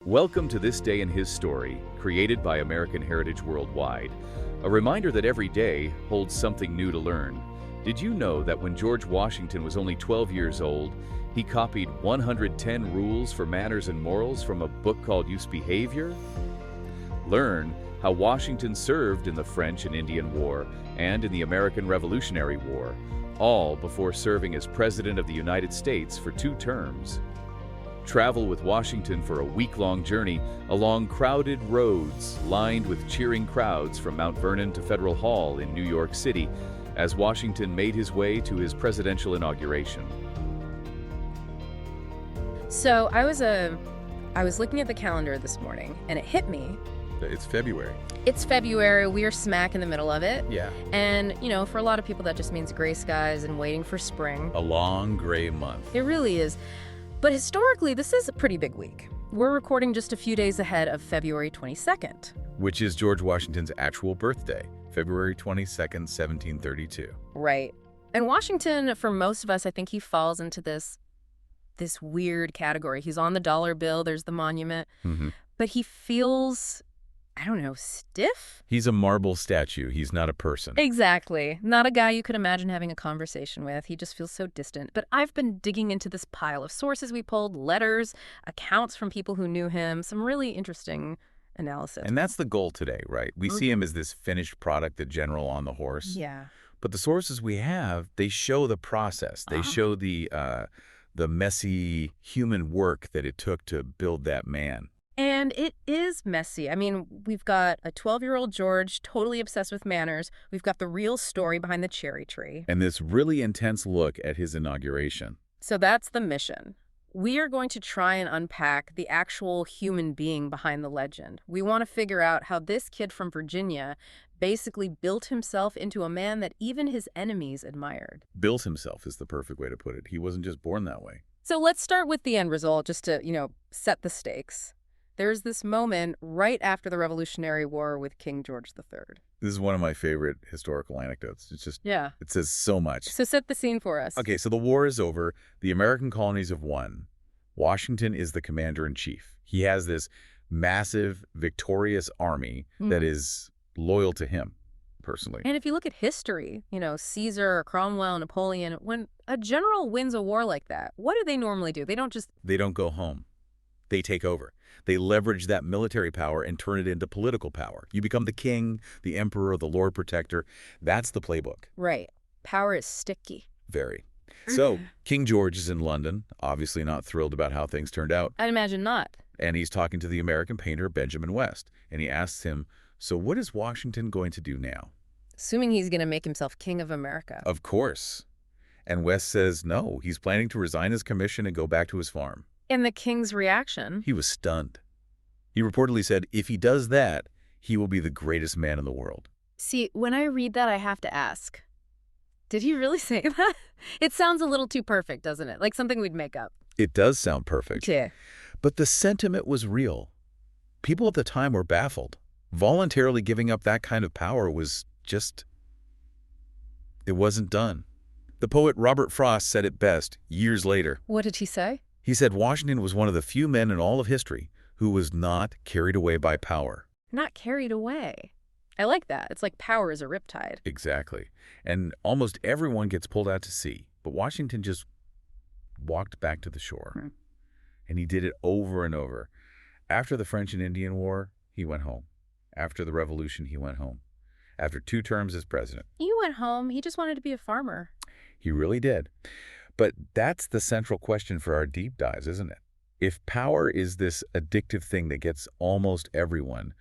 Welcome to This Day in His Story, created by American Heritage Worldwide. A reminder that every day holds something new to learn. Did you know that when George Washington was only 12 years old, he copied 110 rules for manners and morals from a book called Youth's Behavior? Learn how Washington served in the French and Indian War and in the American Revolutionary War, all before serving as President of the United States for 2 terms. Travel with Washington for a week-long journey along crowded roads lined with cheering crowds from Mount Vernon to Federal Hall in New York City as Washington made his way to his presidential inauguration. So I was looking at the calendar this morning and it hit me. It's February. It's February. We are smack in the middle of it. Yeah. And, for a lot of people that just means gray skies and waiting for spring. A long gray month. It really is. But historically, this is a pretty big week. We're recording just a few days ahead of February 22nd. Which is George Washington's actual birthday, February 22nd, 1732. Right. And Washington, for most of us, I think he falls into this weird category. He's on the dollar bill, there's the monument, but he feels, stiff? He's a marble statue. He's not a person. Exactly. Not a guy you could imagine having a conversation with. He just feels so distant. But I've been digging into this pile of sources we pulled, letters, accounts from people who knew him, some really interesting analysis. And that's the goal today, right? We see him as this finished product, the general on the horse. Yeah. But the sources we have, they show the process. They show the messy human work that it took to build that man. And it is messy. We've got a 12-year-old George totally obsessed with manners. We've got the real story behind the cherry tree. And this really intense look at his inauguration. So that's the mission. We are going to try and unpack the actual human being behind the legend. We want to figure out how this kid from Virginia basically built himself into a man that even his enemies admired. Built himself is the perfect way to put it. He wasn't just born that way. So let's start with the end result just to, set the stakes. There's this moment right after the Revolutionary War with King George III. This is one of my favorite historical anecdotes. It's just, yeah, it says so much. So set the scene for us. Okay, so the war is over. The American colonies have won. Washington is the commander-in-chief. He has this massive, victorious army that is loyal to him, personally. And if you look at history, Caesar, Cromwell, Napoleon, when a general wins a war like that, what do they normally do? They don't go home. They take over. They leverage that military power and turn it into political power. You become the king, the emperor, the lord protector. That's the playbook. Right. Power is sticky. Very. So King George is in London, obviously not thrilled about how things turned out. I'd imagine not. And he's talking to the American painter Benjamin West. And he asks him, so what is Washington going to do now? Assuming he's going to make himself king of America. Of course. And West says no, he's planning to resign his commission and go back to his farm. And the king's reaction? He was stunned. He reportedly said, if he does that, he will be the greatest man in the world. See, when I read that, I have to ask, did he really say that? It sounds a little too perfect, doesn't it? Like something we'd make up. It does sound perfect. Yeah. But the sentiment was real. People at the time were baffled. Voluntarily giving up that kind of power was just... it wasn't done. The poet Robert Frost said it best years later. What did he say? He said Washington was one of the few men in all of history who was not carried away by power. Not carried away. I like that. It's like power is a riptide. Exactly. And almost everyone gets pulled out to sea. But Washington just walked back to the shore. And he did it over and over. After the French and Indian War, he went home. After the Revolution, he went home. After 2 terms as president. He went home. He just wanted to be a farmer. He really did. But that's the central question for our deep dives, isn't it? If power is this addictive thing that gets almost everyone,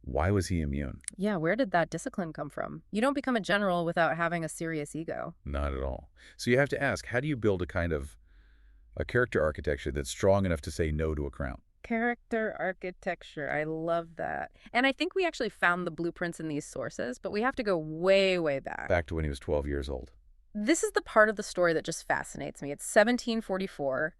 why was he immune? Yeah, where did that discipline come from? You don't become a general without having a serious ego. Not at all. So you have to ask, how do you build a character architecture that's strong enough to say no to a crown? Character architecture. I love that. And I think we actually found the blueprints in these sources, but we have to go way, way back. Back to when he was 12 years old. This is the part of the story that just fascinates me. It's 1744.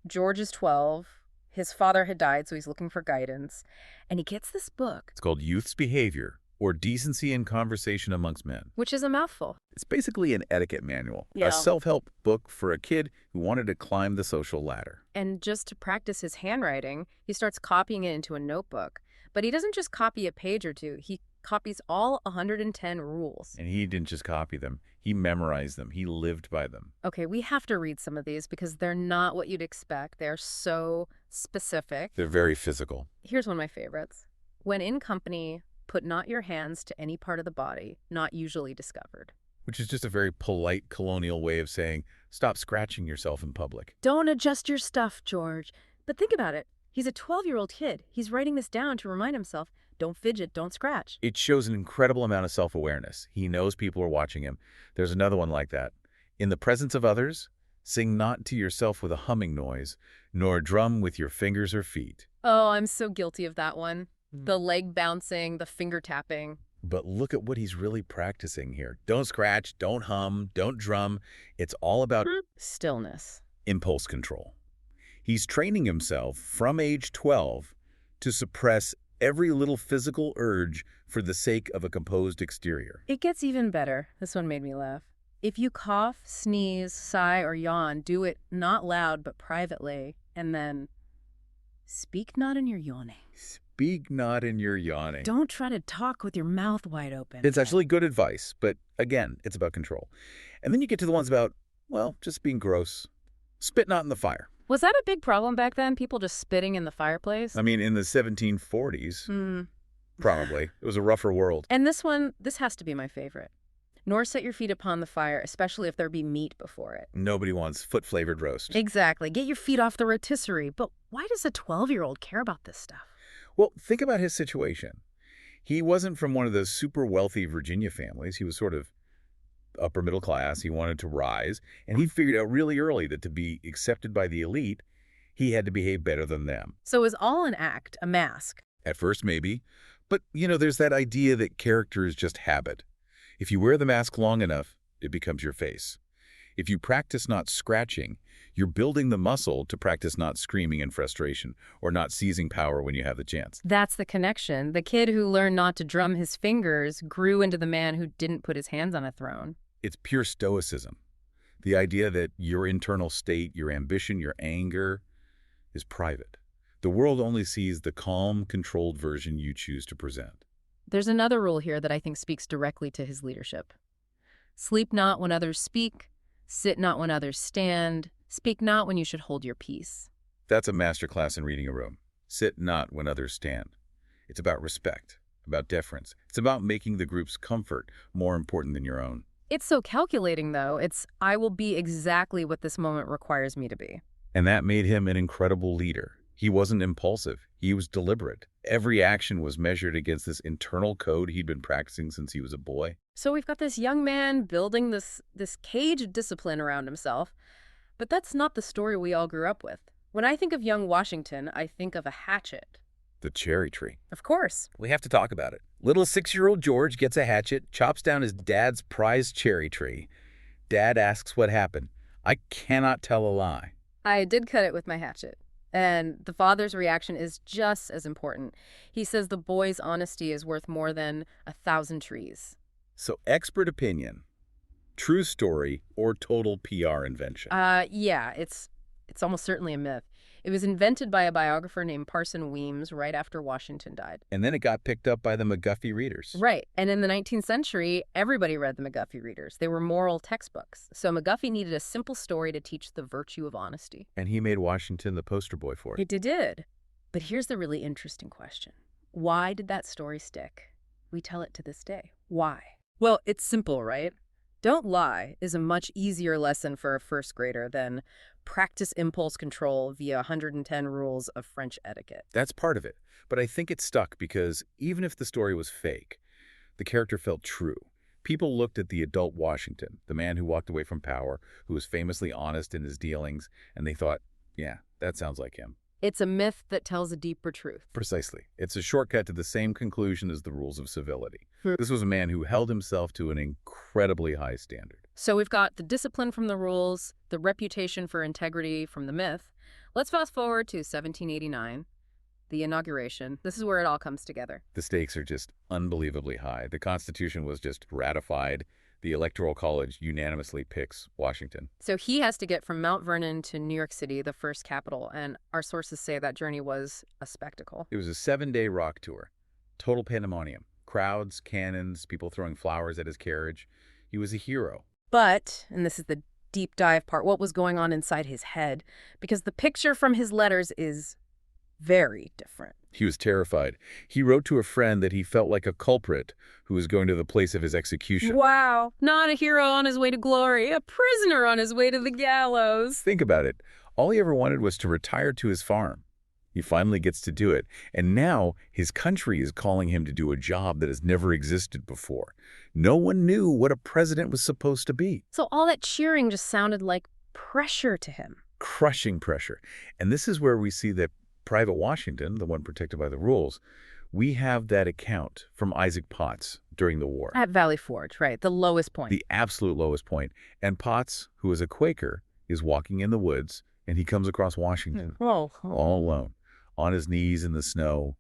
George is 12. His father had died, so he's looking for guidance. And he gets this book. It's called Youth's Behavior or Decency in Conversation Amongst Men. Which is a mouthful. It's basically an etiquette manual, Yeah. a self-help book for a kid who wanted to climb the social ladder. And just to practice his handwriting, he starts copying it into a notebook. But he doesn't just copy a page or two. He copies all 110 rules. And he didn't just copy them. He memorized them. He lived by them. Okay, we have to read some of these because they're not what you'd expect. They're so specific. They're very physical. Here's one of my favorites. When in company, put not your hands to any part of the body, not usually discovered. Which is just a very polite colonial way of saying, stop scratching yourself in public. Don't adjust your stuff, George. But think about it. He's a 12-year-old kid. He's writing this down to remind himself, don't fidget, don't scratch. It shows an incredible amount of self-awareness. He knows people are watching him. There's another one like that. In the presence of others, sing not to yourself with a humming noise, nor drum with your fingers or feet. Oh, I'm so guilty of that one. The leg bouncing, the finger tapping. But look at what he's really practicing here. Don't scratch, don't hum, don't drum. It's all about Stillness. impulse control. He's training himself from age 12 to suppress every little physical urge for the sake of a composed exterior. It gets even better. This one made me laugh. If you cough, sneeze, sigh, or yawn, do it not loud but privately, and then speak not in your yawning. Speak not in your yawning. Don't try to talk with your mouth wide open. It's actually good advice, but again, it's about control. And then you get to the ones about, well, just being gross. Spit not in the fire. Was that a big problem back then? People just spitting in the fireplace? I mean, in the 1740s, probably. It was a rougher world. And this has to be my favorite. Nor set your feet upon the fire, especially if there be meat before it. Nobody wants foot-flavored roast. Exactly. Get your feet off the rotisserie. But why does a 12-year-old care about this stuff? Well, think about his situation. He wasn't from one of those super wealthy Virginia families. He was sort of upper middle class. He wanted to rise, and he figured out really early that to be accepted by the elite, he had to behave better than them. So it was all an act, a mask. At first, maybe. But, there's that idea that character is just habit. If you wear the mask long enough, it becomes your face. If you practice not scratching, you're building the muscle to practice not screaming in frustration or not seizing power when you have the chance. That's the connection. The kid who learned not to drum his fingers grew into the man who didn't put his hands on a throne. It's pure stoicism. The idea that your internal state, your ambition, your anger is private. The world only sees the calm, controlled version you choose to present. There's another rule here that I think speaks directly to his leadership. Sleep not when others speak, sit not when others stand, speak not when you should hold your peace. That's a masterclass in reading a room. Sit not when others stand. It's about respect, about deference. It's about making the group's comfort more important than your own. It's so calculating, though. It's, I will be exactly what this moment requires me to be. And that made him an incredible leader. He wasn't impulsive. He was deliberate. Every action was measured against this internal code he'd been practicing since he was a boy. So we've got this young man building this cage of discipline around himself. But that's not the story we all grew up with. When I think of young Washington, I think of a hatchet. The cherry tree. Of course. We have to talk about it. Little 6-year-old George gets a hatchet, chops down his dad's prized cherry tree. Dad asks what happened. I cannot tell a lie. I did cut it with my hatchet. And the father's reaction is just as important. He says the boy's honesty is worth more than 1,000 trees. So expert opinion, true story, or total PR invention? Yeah, it's almost certainly a myth. It was invented by a biographer named Parson Weems right after Washington died. And then it got picked up by the McGuffey readers. Right. And in the 19th century, everybody read the McGuffey readers. They were moral textbooks. So McGuffey needed a simple story to teach the virtue of honesty. And he made Washington the poster boy for it. It did. But here's the really interesting question. Why did that story stick? We tell it to this day. Why? Well, it's simple, right? Don't lie is a much easier lesson for a first grader than practice impulse control via 110 rules of French etiquette. That's part of it. But I think it stuck because even if the story was fake, the character felt true. People looked at the adult Washington, the man who walked away from power, who was famously honest in his dealings, and they thought, yeah, that sounds like him. It's a myth that tells a deeper truth. Precisely. It's a shortcut to the same conclusion as the rules of civility. This was a man who held himself to an incredibly high standard. So we've got the discipline from the rules, the reputation for integrity from the myth. Let's fast forward to 1789. the inauguration. This is where it all comes together. The stakes are just unbelievably high. The Constitution was just ratified. The Electoral College unanimously picks Washington. So he has to get from Mount Vernon to New York City, the first capital, and our sources say that journey was a spectacle. It was a 7-day rock tour. Total pandemonium. Crowds, cannons, people throwing flowers at his carriage. He was a hero. But, and this is the deep dive part, what was going on inside his head? Because the picture from his letters is very different. He was terrified. He wrote to a friend that he felt like a culprit who was going to the place of his execution. Wow. Not a hero on his way to glory, a prisoner on his way to the gallows. Think about it. All he ever wanted was to retire to his farm. He finally gets to do it. And now his country is calling him to do a job that has never existed before. No one knew what a president was supposed to be. So all that cheering just sounded like pressure to him. Crushing pressure. And this is where we see that Private Washington, the one protected by the rules, we have that account from Isaac Potts during the war. At Valley Forge, right, the lowest point. The absolute lowest point. And Potts, who is a Quaker, is walking in the woods, and he comes across Washington all alone, on his knees in the snow,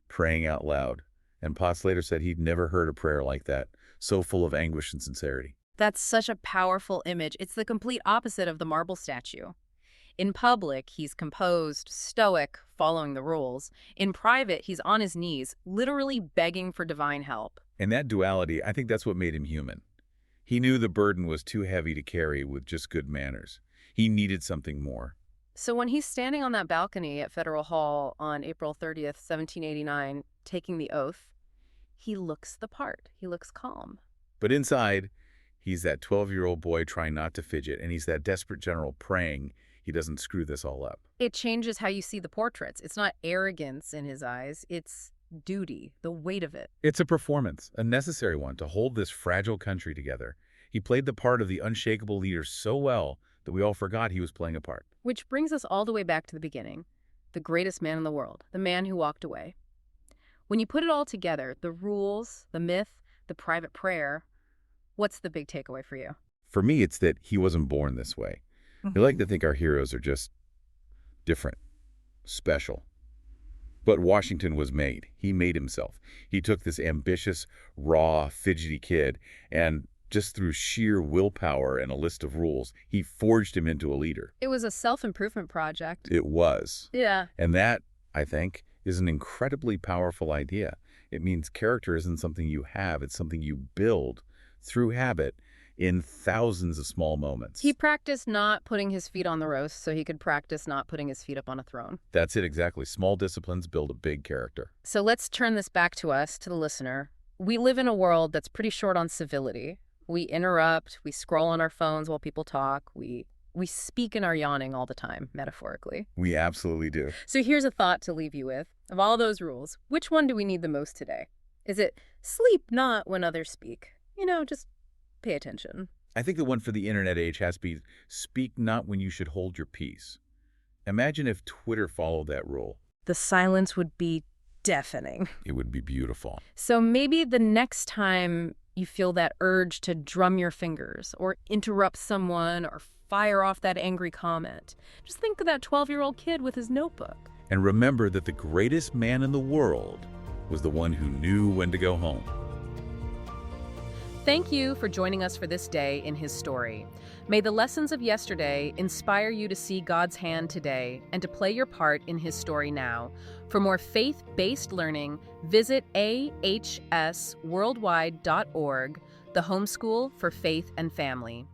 praying out loud. And Potts later said he'd never heard a prayer like that, so full of anguish and sincerity. That's such a powerful image. It's the complete opposite of the marble statue. In public, he's composed, stoic, following the rules. In private, he's on his knees, literally begging for divine help. And that duality, I think that's what made him human. He knew the burden was too heavy to carry with just good manners. He needed something more. So when he's standing on that balcony at Federal Hall on April 30th, 1789, taking the oath, he looks the part. He looks calm. But inside, he's that 12-year-old boy trying not to fidget, and he's that desperate general praying he doesn't screw this all up. It changes how you see the portraits. It's not arrogance in his eyes. It's duty, the weight of it. It's a performance, a necessary one, to hold this fragile country together. He played the part of the unshakable leader so well that we all forgot he was playing a part. Which brings us all the way back to the beginning. The greatest man in the world, the man who walked away. When you put it all together, the rules, the myth, the private prayer, what's the big takeaway for you? For me, it's that he wasn't born this way. We like to think our heroes are just different, special. But Washington was made. He made himself. He took this ambitious, raw, fidgety kid, and just through sheer willpower and a list of rules, he forged him into a leader. It was a self-improvement project. It was. Yeah. And that, I think, is an incredibly powerful idea. It means character isn't something you have. It's something you build through habit in thousands of small moments. He practiced not putting his feet on the roast so he could practice not putting his feet up on a throne. That's it, exactly. Small disciplines build a big character. So let's turn this back to us, to the listener. We live in a world that's pretty short on civility. We interrupt, we scroll on our phones while people talk, we speak in our yawning all the time, metaphorically. We absolutely do. So here's a thought to leave you with. Of all those rules, which one do we need the most today? Is it sleep not when others speak? Just pay attention. I think the one for the internet age has to be speak not when you should hold your peace. Imagine if Twitter followed that rule. The silence would be deafening. It would be beautiful. So maybe the next time you feel that urge to drum your fingers or interrupt someone or fire off that angry comment, just think of that 12-year-old kid with his notebook. And remember that the greatest man in the world was the one who knew when to go home. Thank you for joining us for this day in his story. May the lessons of yesterday inspire you to see God's hand today and to play your part in his story now. For more faith-based learning, visit ahsworldwide.org, the homeschool for faith and family.